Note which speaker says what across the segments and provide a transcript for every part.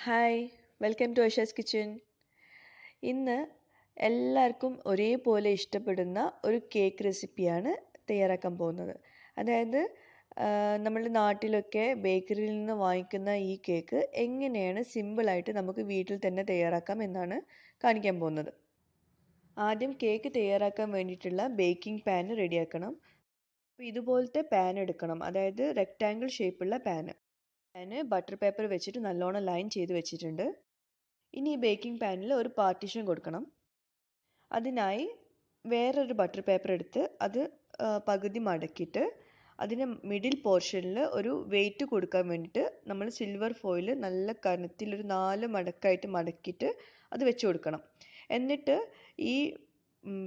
Speaker 1: Hi welcome to Aisha's kitchen. ഇന്ന് എല്ലാവർക്കും ഒരേപോലെ ഇഷ്ടപ്പെടുന്ന ഒരു കേക്ക് റെസിപ്പിയാണ് തയ്യാറാക്കാൻ പോകുന്നത്. അതായത് നമ്മുടെ നാട്ടിലൊക്കെ ബേക്കറിയിൽ നിന്ന് വാങ്ങിക്കുന്ന ഈ കേക്ക് എങ്ങനെയാണ് സിമ്പിളായിട്ട് നമുക്ക് വീട്ടിൽ തന്നെ തയ്യാറാക്കാം എന്നാണ് കാണിക്കാൻ പോകുന്നത്. ആദ്യം കേക്ക് തയ്യാറാക്കാൻ വേണ്ടിയിട്ടുള്ള ബേക്കിംഗ് പാൻ റെഡിയാക്കണം. അപ്പോൾ ഇതുപോലത്തെ പാൻ എടുക്കണം, അതായത് റെക്റ്റാങ്കിൾ ഷേപ്പുള്ള പാന്. ബട്ടർ പേപ്പർ വെച്ചിട്ട് നല്ലോണം ലൈൻ ചെയ്ത് വെച്ചിട്ടുണ്ട്. ഇനി ഈ ബേക്കിംഗ് പാനിൽ ഒരു പാർട്ടീഷൻ കൊടുക്കണം. അതിനായി വേറൊരു ബട്ടർ പേപ്പർ എടുത്ത് അത് പകുതി മടക്കിയിട്ട് അതിന് മിഡിൽ പോർഷനിൽ ഒരു വെയിറ്റ് കൊടുക്കാൻ വേണ്ടിയിട്ട് നമ്മൾ സിൽവർ ഫോയിൽ നല്ല കനത്തിൽ ഒരു 4 മടക്കായിട്ട് മടക്കിയിട്ട് അത് വെച്ച് കൊടുക്കണം. എന്നിട്ട് ഈ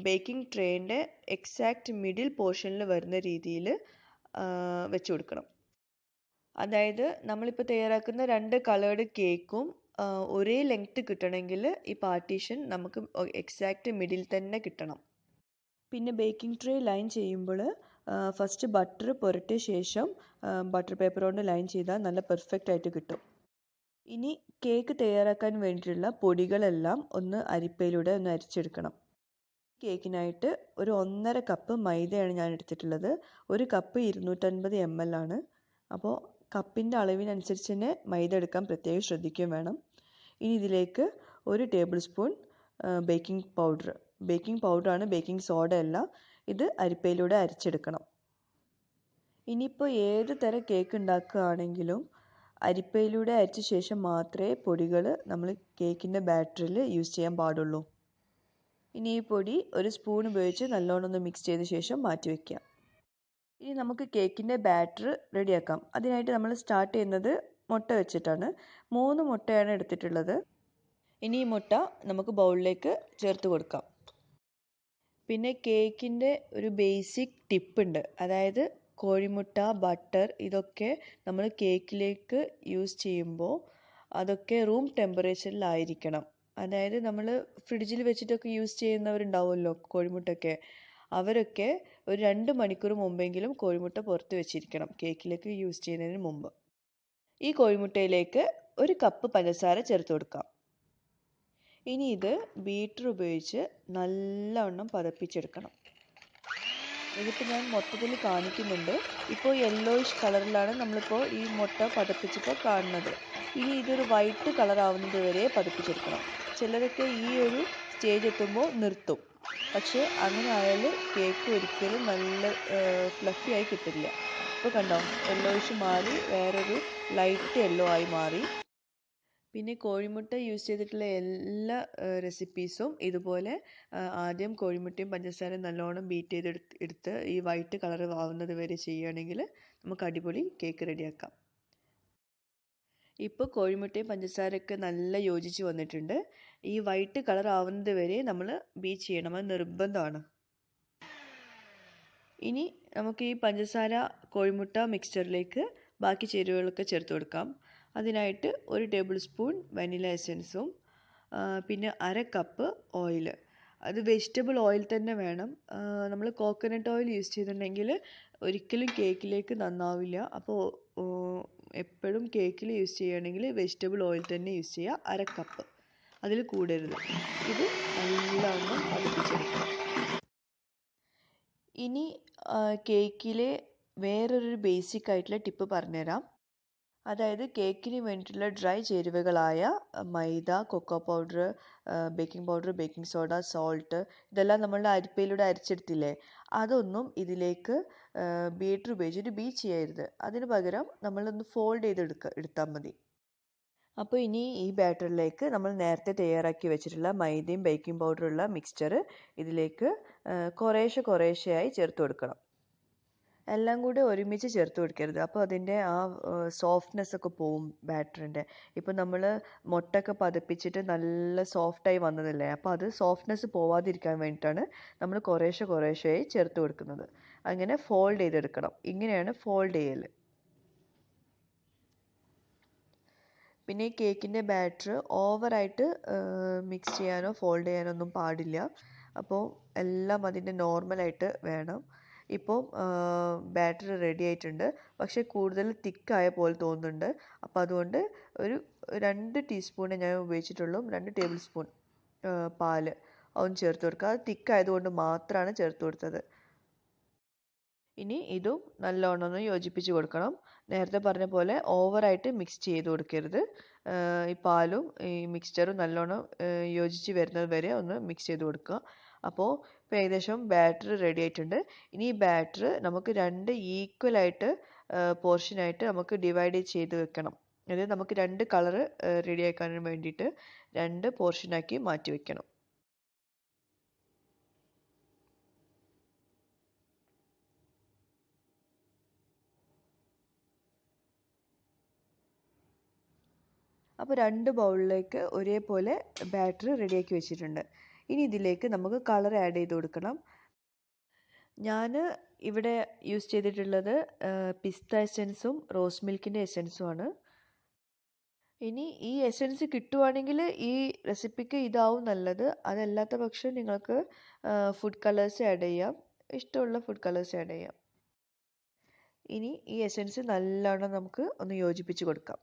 Speaker 1: ബേക്കിംഗ് ട്രേൻ്റെ എക്സാക്റ്റ് മിഡിൽ പോർഷനിൽ വരുന്ന രീതിയിൽ വെച്ച് കൊടുക്കണം. അതായത് നമ്മളിപ്പോൾ തയ്യാറാക്കുന്ന 2 കളേർഡ് കേക്കും ഒരേ ലെങ്ത്ത് കിട്ടണമെങ്കിൽ ഈ പാർട്ടീഷൻ നമുക്ക് എക്സാക്റ്റ് മിഡിൽ തന്നെ കിട്ടണം. പിന്നെ ബേക്കിംഗ് ട്രേ ലൈൻ ചെയ്യുമ്പോൾ ഫസ്റ്റ് ബട്ടർ പുരട്ടിയ ശേഷം ബട്ടർ പേപ്പർ കൊണ്ട് ലൈൻ ചെയ്താൽ നല്ല പെർഫെക്റ്റ് ആയിട്ട് കിട്ടും. ഇനി കേക്ക് തയ്യാറാക്കാൻ വേണ്ടിയിട്ടുള്ള പൊടികളെല്ലാം ഒന്ന് അരിപ്പയിലൂടെ ഒന്ന് അരിച്ചെടുക്കണം. കേക്കിനായിട്ട് ഒരു 1.5 കപ്പ് മൈദയാണ് ഞാൻ എടുത്തിട്ടുള്ളത്. ഒരു കപ്പ് 250 ml ആണ്. അപ്പോൾ കപ്പിൻ്റെ അളവിനനുസരിച്ച് തന്നെ മൈദ എടുക്കാൻ പ്രത്യേകം ശ്രദ്ധിക്കുകയും വേണം. ഇനി ഇതിലേക്ക് 1 ടേബിൾ സ്പൂൺ ബേക്കിംഗ് പൗഡറാണ്, ബേക്കിംഗ് സോഡ അല്ല. ഇത് അരിപ്പയിലൂടെ അരിച്ചെടുക്കണം. ഇനിയിപ്പോൾ ഏത് തരം കേക്ക് ഉണ്ടാക്കുകയാണെങ്കിലും അരിപ്പയിലൂടെ അരിച്ച ശേഷം മാത്രമേ പൊടികൾ നമ്മൾ കേക്കിൻ്റെ ബാറ്ററിൽ യൂസ് ചെയ്യാൻ പാടുള്ളൂ. ഇനി ഈ പൊടി ഒരു സ്പൂൺ ഉപയോഗിച്ച് നല്ലോണം ഒന്ന് മിക്സ് ചെയ്ത ശേഷം മാറ്റി വയ്ക്കുക. ഇനി നമുക്ക് കേക്കിൻ്റെ ബാറ്റർ റെഡിയാക്കാം. അതിനായിട്ട് നമ്മൾ സ്റ്റാർട്ട് ചെയ്യുന്നത് മുട്ട വെച്ചിട്ടാണ്. 3 മുട്ടയാണ് എടുത്തിട്ടുള്ളത്. ഇനി ഈ മുട്ട നമുക്ക് ബൗളിലേക്ക് ചേർത്ത് കൊടുക്കാം. പിന്നെ കേക്കിൻ്റെ ഒരു ബേസിക് ടിപ്പ് ഉണ്ട്, അതായത് കോഴിമുട്ട, ബട്ടർ ഇതൊക്കെ നമ്മൾ കേക്കിലേക്ക് യൂസ് ചെയ്യുമ്പോൾ അതൊക്കെ റൂം ടെമ്പറേച്ചറിലായിരിക്കണം. അതായത് നമ്മൾ ഫ്രിഡ്ജിൽ വെച്ചിട്ടൊക്കെ യൂസ് ചെയ്യുന്നവരുണ്ടാവുമല്ലോ കോഴിമുട്ടയൊക്കെ, അവരൊക്കെ ഒരു 2 മണിക്കൂർ മുമ്പെങ്കിലും കോഴിമുട്ട പുറത്ത് വെച്ചിരിക്കണം കേക്കിലേക്ക് യൂസ് ചെയ്യുന്നതിന് മുമ്പ്. ഈ കോഴിമുട്ടയിലേക്ക് 1 കപ്പ് പഞ്ചസാര ചേർത്ത് കൊടുക്കാം. ഇനി ഇത് ബീറ്റർ ഉപയോഗിച്ച് നല്ലവണ്ണം പതപ്പിച്ചെടുക്കണം. ഇതിപ്പോൾ ഞാൻ മൊത്തത്തിൽ കാണിക്കുന്നുണ്ട്. ഇപ്പോൾ യെല്ലോയിഷ് കളറിലാണ് നമ്മളിപ്പോൾ ഈ മുട്ട പതപ്പിച്ചപ്പോൾ കാണുന്നത്. ഇനി ഇതൊരു വൈറ്റ് കളർ ആവുന്നത് വരെ പതപ്പിച്ചെടുക്കണം. ചിലരൊക്കെ ഈ ഒരു സ്റ്റേജ് എത്തുമ്പോൾ നിർത്തും. പക്ഷേ അങ്ങനെ ആയാൽ കേക്ക് ഒരിക്കലും നല്ല ഫ്ലഫി ആയി കിട്ടില്ല. ഇപ്പോൾ കണ്ടോ, യെല്ലോയിഷ് മാറി വേറൊരു ലൈറ്റ് യെല്ലോ ആയി മാറി. പിന്നെ കോഴിമുട്ട യൂസ് ചെയ്തിട്ടുള്ള എല്ലാ റെസിപ്പീസും ഇതുപോലെ ആദ്യം കോഴിമുട്ടയും പഞ്ചസാരയും നല്ലോണം ബീറ്റ് എടുത്ത് ഈ വൈറ്റ് കളർ ആവുന്നത് വരെ ചെയ്യുകയാണെങ്കിൽ നമുക്ക് അടിപൊളി കേക്ക് റെഡിയാക്കാം. ഇപ്പോൾ കോഴിമുട്ടയും പഞ്ചസാരയൊക്കെ നല്ല യോജിച്ച് വന്നിട്ടുണ്ട്. ഈ വൈറ്റ് കളർ ആവുന്നത് വരെ നമ്മൾ ബീറ്റ് ചെയ്യണം, അത് നിർബന്ധമാണ്. ഇനി നമുക്ക് ഈ പഞ്ചസാര കോഴിമുട്ട മിക്സ്ചറിലേക്ക് ബാക്കി ചേരുവകളൊക്കെ ചേർത്ത് കൊടുക്കാം. അതിനായിട്ട് 1 ടേബിൾ സ്പൂൺ വനില എസൻസും പിന്നെ 1/2 കപ്പ് ഓയിൽ. അത് വെജിറ്റബിൾ ഓയിൽ തന്നെ വേണം. നമ്മൾ കോക്കനട്ട് ഓയിൽ യൂസ് ചെയ്തിട്ടുണ്ടെങ്കിൽ ഒരിക്കലും കേക്കിലേക്ക് നന്നാവില്ല. അപ്പോൾ എപ്പോഴും കേക്കിൽ യൂസ് ചെയ്യുകയാണെങ്കിൽ വെജിറ്റബിൾ ഓയിൽ തന്നെ യൂസ് ചെയ്യുക. 1/2 കപ്പ്, അതിൽ കൂടരുത്. ഇത് നല്ലവണ്ണം പതപ്പിച്ചെടുക്കണം. ഇനി കേക്കിലെ വേറൊരു ബേസിക് ആയിട്ടുള്ള ടിപ്പ് പറഞ്ഞുതരാം. അതായത് കേക്കിന് വേണ്ടിയിട്ടുള്ള ഡ്രൈ ചേരുവകളായ maida, cocoa powder, baking powder, baking soda, salt ഇതെല്ലാം നമ്മളുടെ അരിപ്പയിലൂടെ അരിച്ചെടുത്തില്ലേ, അതൊന്നും ഇതിലേക്ക് ബീറ്റർ ഉപയോഗിച്ചിട്ട് ബീറ്റ് ചെയ്യരുത്. അതിന് പകരം നമ്മളൊന്ന് ഫോൾഡ് എടുത്താൽ മതി. അപ്പോൾ ഇനി ഈ ബാറ്ററിലേക്ക് നമ്മൾ നേരത്തെ തയ്യാറാക്കി വെച്ചിട്ടുള്ള മൈദയും ബേക്കിംഗ് പൗഡറുള്ള മിക്സ്ചർ ഇതിലേക്ക് കുറേശ്ശെയായി ചേർത്ത് കൊടുക്കണം. എല്ലാം കൂടെ ഒരുമിച്ച് ചേർത്ത് കൊടുക്കരുത്, അപ്പോൾ അതിൻ്റെ ആ സോഫ്റ്റ്നെസ് ഒക്കെ പോവും ബാറ്ററിൻ്റെ. ഇപ്പോൾ നമ്മൾ മുട്ടയൊക്കെ പതപ്പിച്ചിട്ട് നല്ല സോഫ്റ്റായി വന്നതല്ലേ, അപ്പോൾ അത് സോഫ്റ്റ്നെസ് പോവാതിരിക്കാൻ വേണ്ടിയിട്ടാണ് നമ്മൾ കുറേശ്ശെയായി ചേർത്ത് കൊടുക്കുന്നത്. അങ്ങനെ ഫോൾഡ് ചെയ്തെടുക്കണം. ഇങ്ങനെയാണ് ഫോൾഡ് ചെയ്യൽ. പിന്നെ ഈ കേക്കിൻ്റെ ബാറ്റർ ഓവറായിട്ട് മിക്സ് ചെയ്യാനോ ഫോൾഡ് ചെയ്യാനോ ഒന്നും പാടില്ല. അപ്പോൾ എല്ലാം അതിൻ്റെ നോർമലായിട്ട് വേണം. ഇപ്പോൾ ബാറ്റർ റെഡി ആയിട്ടുണ്ട്. പക്ഷേ കൂടുതൽ തിക്കായ പോലെ തോന്നുന്നുണ്ട്. അപ്പോൾ അതുകൊണ്ട് ഒരു 2 ടീസ്പൂണേ ഞാൻ ഉപയോഗിച്ചിട്ടുള്ളൂ. 2 ടേബിൾ സ്പൂൺ പാല് അതൊന്ന് ചേർത്ത് കൊടുക്കുക. അത് തിക്കായതുകൊണ്ട് മാത്രമാണ് ചേർത്ത് കൊടുത്തത്. ഇനി ഇതും നല്ലോണം ഒന്ന് യോജിപ്പിച്ച് കൊടുക്കണം. നേരത്തെ പറഞ്ഞ പോലെ ഓവറായിട്ട് മിക്സ് ചെയ്ത് കൊടുക്കരുത്. ഈ പാലും ഈ മിക്സ്ചറും നല്ലോണം യോജിച്ച് വരുന്നത് വരെ ഒന്ന് മിക്സ് ചെയ്ത് കൊടുക്കുക. അപ്പോൾ ഇപ്പോൾ ഏകദേശം ബാറ്റർ റെഡി ആയിട്ടുണ്ട്. ഇനി ഈ ബാറ്റർ നമുക്ക് 2 ഈക്വലായിട്ട് പോർഷനായിട്ട് നമുക്ക് ഡിവൈഡ് ചെയ്ത് വെക്കണം. അതായത് നമുക്ക് 2 കളർ റെഡിയാക്കാൻ വേണ്ടിയിട്ട് 2 പോർഷനാക്കി മാറ്റി വെക്കണം. അപ്പോൾ 2 ബൗളിലേക്ക് ഒരേപോലെ ബാറ്റർ റെഡിയാക്കി വെച്ചിട്ടുണ്ട്. ഇനി ഇതിലേക്ക് നമുക്ക് കളർ ആഡ് ചെയ്ത് കൊടുക്കണം. ഞാൻ ഇവിടെ യൂസ് ചെയ്തിട്ടുള്ളത് പിസ്ത എസൻസും റോസ് മിൽക്കിൻ്റെ എസൻസും ആണ്. ഇനി ഈ എസൻസ് കിട്ടുവാണെങ്കിൽ ഈ റെസിപ്പിക്ക് ഇതാവും നല്ലത്. അതല്ലാത്ത പക്ഷം നിങ്ങൾക്ക് ഫുഡ് കളേഴ്സ് ആഡ് ചെയ്യാം. ഇഷ്ടമുള്ള ഫുഡ് കളേഴ്സ് ആഡ് ചെയ്യാം. ഇനി ഈ എസൻസ് നല്ലോണം നമുക്ക് ഒന്ന് യോജിപ്പിച്ച് കൊടുക്കാം.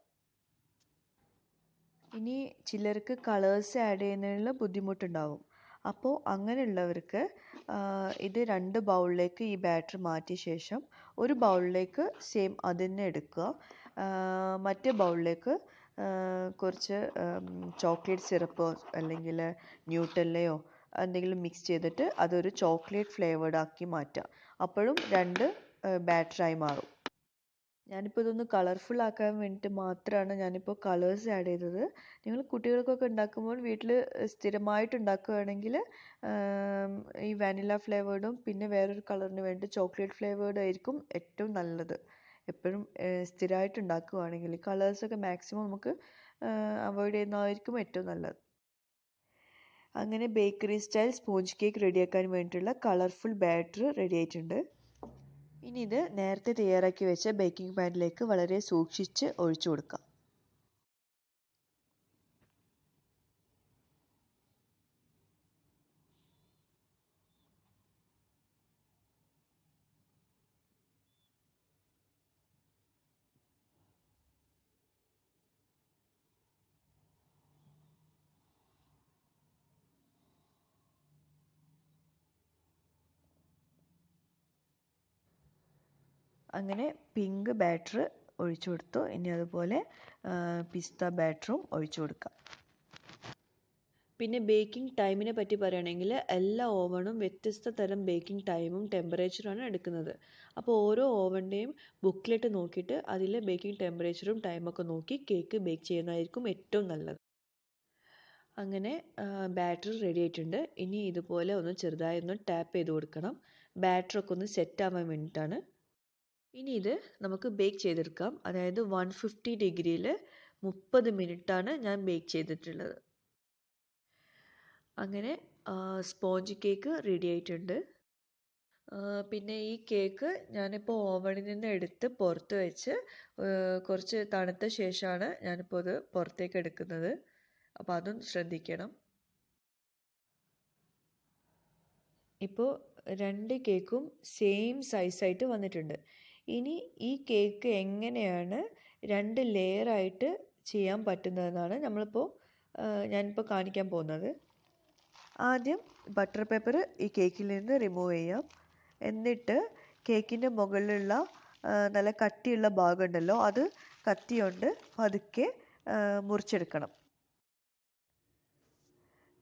Speaker 1: ഇനി ചിലർക്ക് കളേഴ്സ് ആഡ് ചെയ്യുന്നതിനുള്ള ബുദ്ധിമുട്ടുണ്ടാവും. അപ്പോൾ അങ്ങനെയുള്ളവർക്ക് ഇത് 2 ബൗളിലേക്ക് ഈ ബാറ്റർ മാറ്റിയ ശേഷം ഒരു ബൗളിലേക്ക് സെയിം അത് തന്നെ എടുക്കുക. മറ്റേ ബൗളിലേക്ക് കുറച്ച് ചോക്ലേറ്റ് സിറപ്പോ അല്ലെങ്കിൽ ന്യൂട്ടല്ലയോ എന്തെങ്കിലും മിക്സ് ചെയ്തിട്ട് അതൊരു ചോക്ലേറ്റ് ഫ്ലേവേർഡ് ആക്കി മാറ്റുക. അപ്പോഴും 2 ബാറ്ററായി മാറും. ഞാനിപ്പോൾ ഇതൊന്ന് കളർഫുൾ ആക്കാൻ വേണ്ടിയിട്ട് മാത്രമാണ് ഞാനിപ്പോൾ കളേഴ്സ് ആഡ് ചെയ്തത്. നിങ്ങൾ കുട്ടികൾക്കൊക്കെ ഉണ്ടാക്കുമ്പോൾ വീട്ടിൽ സ്ഥിരമായിട്ട് ഉണ്ടാക്കുകയാണെങ്കിൽ ഈ വാനില ഫ്ലേവേർഡും പിന്നെ വേറൊരു കളറിന് വേണ്ടി ചോക്ലേറ്റ് ഫ്ലേവേർഡ് ആയിരിക്കും ഏറ്റവും നല്ലത്. എപ്പോഴും സ്ഥിരമായിട്ട് ഉണ്ടാക്കുകയാണെങ്കിൽ കളേഴ്സൊക്കെ മാക്സിമം നമുക്ക് അവോയ്ഡ് ചെയ്യുന്നതായിരിക്കും ഏറ്റവും നല്ലത്. അങ്ങനെ ബേക്കറി സ്റ്റൈൽ സ്പോഞ്ച് കേക്ക് റെഡിയാക്കാൻ വേണ്ടിയിട്ടുള്ള കളർഫുൾ ബാറ്റർ റെഡി ആയിട്ടുണ്ട്. ഇനി ഇത് നേരത്തെ തയ്യാറാക്കി വെച്ച ബേക്കിംഗ് പാനിലേക്ക് വളരെ സൂക്ഷിച്ച് ഒഴിച്ചു കൊടുക്കാം. അങ്ങനെ പിങ്ക് ബാറ്റർ ഒഴിച്ചു കൊടുത്തു. ഇനി അതുപോലെ പിസ്ത ബാറ്ററും ഒഴിച്ചു കൊടുക്കാം. പിന്നെ ബേക്കിംഗ് ടൈമിനെ പറ്റി പറയുകയാണെങ്കിൽ എല്ലാ ഓവണും വ്യത്യസ്ത തരം ബേക്കിംഗ് ടൈമും ടെമ്പറേച്ചറുമാണ് എടുക്കുന്നത്. അപ്പോൾ ഓരോ ഓവൻ്റെയും ബുക്ക്ലെറ്റ് നോക്കിയിട്ട് അതിലെ ബേക്കിംഗ് ടെമ്പറേച്ചറും ടൈമൊക്കെ നോക്കി കേക്ക് ബേക്ക് ചെയ്യുന്നതായിരിക്കും ഏറ്റവും നല്ലത്. അങ്ങനെ ബാറ്റർ റെഡി ആയിട്ടുണ്ട്. ഇനി ഇതുപോലെ ഒന്ന് ചെറുതായി ഒന്ന് ടാപ്പ് ചെയ്ത് കൊടുക്കണം. ബാറ്ററൊക്കെ ഒന്ന് സെറ്റ് ആവാൻ വേണ്ടിയിട്ടാണ്. ഇനി ഇത് നമുക്ക് ബേക്ക് ചെയ്തെടുക്കാം. അതായത് 150 ഡിഗ്രിയിൽ 30 മിനിറ്റാണ് ഞാൻ ബേക്ക് ചെയ്തിട്ടുള്ളത്. അങ്ങനെ സ്പോഞ്ച് കേക്ക് റെഡി ആയിട്ടുണ്ട്. പിന്നെ ഈ കേക്ക് ഞാനിപ്പോൾ ഓവണിൽ നിന്ന് എടുത്ത് പുറത്ത് വെച്ച് കുറച്ച് തണുത്ത ശേഷമാണ് ഞാനിപ്പോൾ ഇത് പുറത്തേക്ക് എടുക്കുന്നത്. അപ്പോൾ അതും ശ്രദ്ധിക്കണം. ഇപ്പോൾ 2 കേക്കും സെയിം സൈസായിട്ട് വന്നിട്ടുണ്ട്. ഇനി ഈ കേക്ക് എങ്ങനെയാണ് 2 ലെയറായിട്ട് ചെയ്യാൻ പറ്റുന്നതെന്നാണ് ഞാനിപ്പോൾ കാണിക്കാൻ പോകുന്നത്. ആദ്യം ബട്ടർ പേപ്പർ ഈ കേക്കിൽ നിന്ന് റിമൂവ് ചെയ്യാം. എന്നിട്ട് കേക്കിൻ്റെ മുകളിലുള്ള നല്ല കട്ടിയുള്ള ഭാഗം ഉണ്ടല്ലോ അത് കത്തി കൊണ്ട് പതുക്കെ മുറിച്ചെടുക്കണം.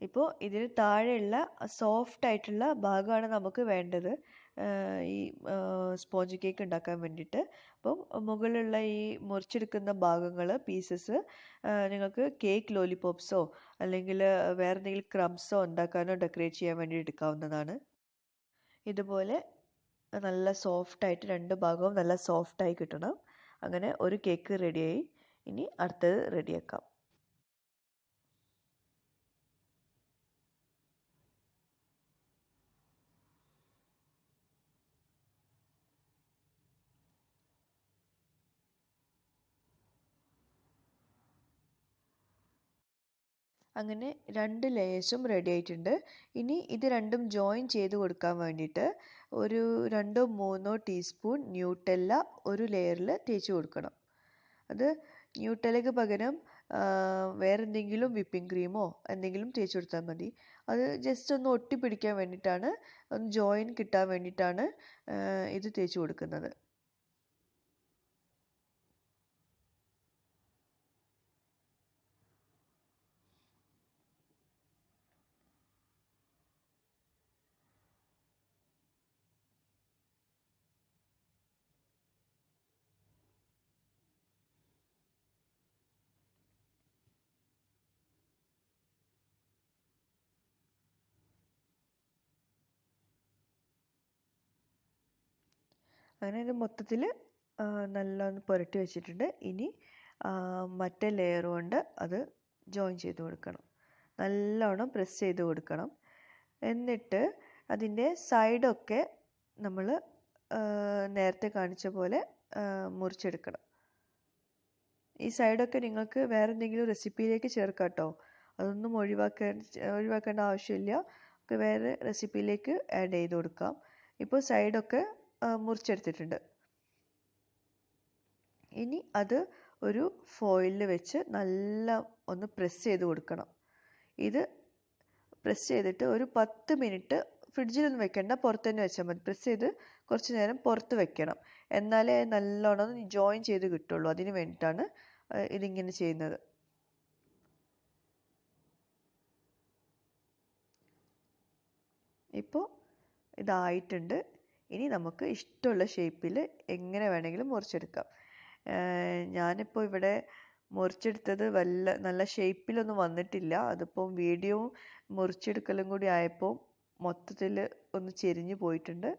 Speaker 1: ഇപ്പോൾ ഇതിന് താഴെയുള്ള സോഫ്റ്റ് ആയിട്ടുള്ള ഭാഗമാണ് നമുക്ക് വേണ്ടത് ഈ സ്പോഞ്ച് കേക്ക് ഉണ്ടാക്കാൻ വേണ്ടിയിട്ട്. അപ്പം മുകളിലുള്ള ഈ മുറിച്ചെടുക്കുന്ന ഭാഗങ്ങൾ പീസസ് നിങ്ങൾക്ക് കേക്ക് ലോലിപോപ്സോ അല്ലെങ്കിൽ വേറെ എന്തെങ്കിലും ക്രംസോ ഉണ്ടാക്കാനോ ഡെക്കറേറ്റ് ചെയ്യാൻ വേണ്ടി എടുക്കാവുന്നതാണ്. ഇതുപോലെ നല്ല സോഫ്റ്റായിട്ട് 2 ഭാഗവും നല്ല സോഫ്റ്റായി കിട്ടണം. അങ്ങനെ ഒരു കേക്ക് റെഡിയായി. ഇനി അടുത്തത് റെഡിയാക്കാം. അങ്ങനെ 2 ലെയേഴ്സും റെഡി ആയിട്ടുണ്ട്. ഇനി ഇത് രണ്ടും ജോയിൻ ചെയ്ത് കൊടുക്കാൻ വേണ്ടിയിട്ട് ഒരു 2-3 ടീസ്പൂൺ ന്യൂട്ടെല്ല ഒരു ലെയറിൽ തേച്ച് കൊടുക്കണം. അത് ന്യൂട്ടെല്ലയ്ക്ക് പകരം വേറെ എന്തെങ്കിലും വിപ്പിംഗ് ക്രീമോ എന്തെങ്കിലും തേച്ച് കൊടുത്താൽ മതി. അത് ജസ്റ്റ് ഒന്ന് ഒട്ടിപ്പിടിക്കാൻ വേണ്ടിയിട്ടാണ്, ഒന്ന് ജോയിൻ കിട്ടാൻ വേണ്ടിയിട്ടാണ് ഇത് തേച്ച് കൊടുക്കുന്നത്. അങ്ങനെ ഇത് മൊത്തത്തിൽ നല്ലോണം പുരട്ടി വെച്ചിട്ടുണ്ട്. ഇനി മറ്റേ ലെയർ കൊണ്ട് അത് ജോയിൻ ചെയ്ത് കൊടുക്കണം. നല്ലോണം പ്രസ് ചെയ്ത് കൊടുക്കണം. എന്നിട്ട് അതിൻ്റെ സൈഡൊക്കെ നമ്മൾ നേരത്തെ കാണിച്ച പോലെ മുറിച്ചെടുക്കണം. ഈ സൈഡൊക്കെ നിങ്ങൾക്ക് വേറെ എന്തെങ്കിലും റെസിപ്പിയിലേക്ക് ചേർക്കാം കേട്ടോ. അതൊന്നും ഒഴിവാക്കേണ്ട ആവശ്യമില്ല. ഒക്കെ വേറെ റെസിപ്പിയിലേക്ക് ആഡ് ചെയ്ത് കൊടുക്കാം. ഇപ്പോൾ സൈഡൊക്കെ മുറിച്ചെടുത്തിട്ടുണ്ട്. ഇനി അത് ഒരു ഫോയിലിൽ വെച്ച് നല്ല ഒന്ന് പ്രസ് ചെയ്ത് കൊടുക്കണം. ഇത് പ്രസ് ചെയ്തിട്ട് ഒരു 10 മിനിറ്റ് ഫ്രിഡ്ജിലൊന്നും വെക്കേണ്ട, പുറത്ത് തന്നെ വെച്ചാൽ മതി. പ്രസ് ചെയ്ത് കുറച്ച് നേരം പുറത്ത് വെക്കണം. എന്നാലേ നല്ലോണം ജോയിൻ ചെയ്ത് കിട്ടുള്ളൂ. അതിന് വേണ്ടിയിട്ടാണ് ഇതിങ്ങനെ ചെയ്യുന്നത്. ഇപ്പോൾ ഇതായിട്ടുണ്ട്. ഇനി നമുക്ക് ഇഷ്ടമുള്ള ഷേപ്പിൽ എങ്ങനെ വേണമെങ്കിലും മുറിച്ചെടുക്കാം. ഞാനിപ്പോൾ ഇവിടെ മുറിച്ചെടുത്തത് നല്ല ഷേപ്പിലൊന്നും വന്നിട്ടില്ല. അതിപ്പോൾ വീഡിയോ മുറിച്ചെടുക്കലും കൂടി ആയപ്പോൾ മൊത്തത്തിൽ ഒന്ന് ചെരിഞ്ഞു പോയിട്ടുണ്ട്.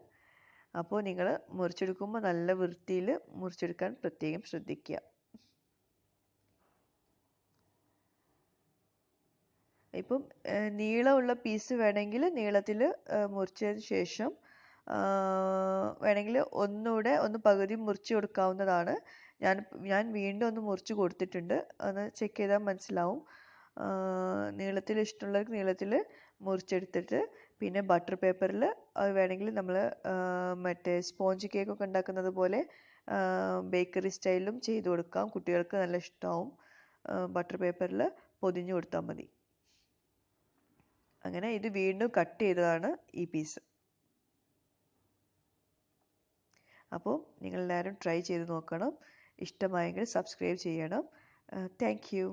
Speaker 1: അപ്പോൾ നിങ്ങൾ മുറിച്ചെടുക്കുമ്പോൾ നല്ല വൃത്തിയിൽ മുറിച്ചെടുക്കാൻ പ്രത്യേകം ശ്രദ്ധിക്കുക. ഇപ്പം നീളമുള്ള പീസ് വേണമെങ്കിൽ നീളത്തിൽ മുറിച്ചതിന് ശേഷം വേണമെങ്കിൽ ഒന്നുകൂടെ ഒന്ന് പകുതി മുറിച്ച് കൊടുക്കാവുന്നതാണ്. ഞാൻ വീണ്ടും ഒന്ന് മുറിച്ച് കൊടുത്തിട്ടുണ്ട്. ഒന്ന് ചെക്ക് ചെയ്താൽ മനസ്സിലാവും. നീളത്തിൽ ഇഷ്ടമുള്ളവർക്ക് നീളത്തിൽ മുറിച്ചെടുത്തിട്ട് പിന്നെ ബട്ടർ പേപ്പറിൽ അത് വേണമെങ്കിൽ നമ്മൾ മറ്റേ സ്പോഞ്ച് കേക്കൊക്കെ ഉണ്ടാക്കുന്നത് പോലെ ബേക്കറി സ്റ്റൈലിലും ചെയ്ത് കൊടുക്കാം. കുട്ടികൾക്ക് നല്ല ഇഷ്ടമാവും. ബട്ടർ പേപ്പറിൽ പൊതിഞ്ഞ് കൊടുത്താൽ മതി. അങ്ങനെ ഇത് വീണ്ടും കട്ട് ചെയ്തതാണ് ഈ പീസ്. അപ്പോൾ നിങ്ങളെല്ലാവരും ട്രൈ ചെയ്ത് നോക്കണം. ഇഷ്ടമായെങ്കിൽ സബ്സ്ക്രൈബ് ചെയ്യണം. Thank you.